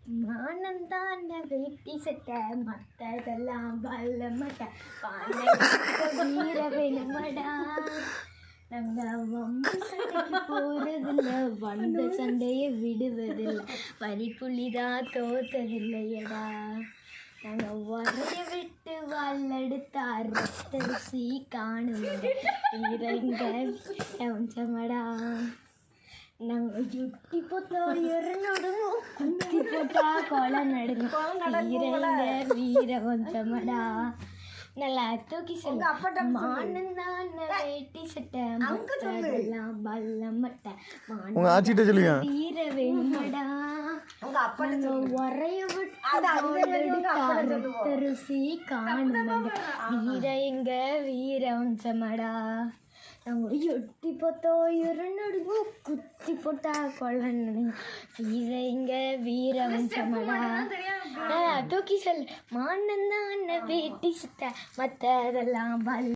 மானந்தாண்ட வேட்டி சட்டை மற்றதெல்லாம் வல்ல மட்டை வீர வேணுமடா. நாங்கள் வம்பு சண்டைக்கு போகிறதில்ல, வந்த சண்டையை விடுவதில்லை, வரிப்புள்ளிதான் தோத்ததில்லையடா. நாங்கள் வரைய விட்டு வாழெடுத்தா ரத்தரிசி காணும் வீரங்க கொஞ்சமடா. நாங்கள் யுட்டி போத்தோ எருநடுவோம், குத்தி போட்டா கொலை நடுங்க வீரங்க வீர கொஞ்சமடா. நல்லா தூக்கி சொல்ல மானந்தான் வேட்டி சட்டை மற்றதெல்லாம் வல்ல மட்டை வீர வேணுமடா. உரைய விட்டு காணும் வீர எங்க வீர வம்சமடா. நாங்கள் எட்டி பார்த்தோ இருநடுவோம், குத்தி போட்டா கொலை நடுங்க வீர எங்க வீர வம்சமடா. தூக்கி சொல் மானந்தான் வேட்டி சட்டை மற்றதெல்லாம்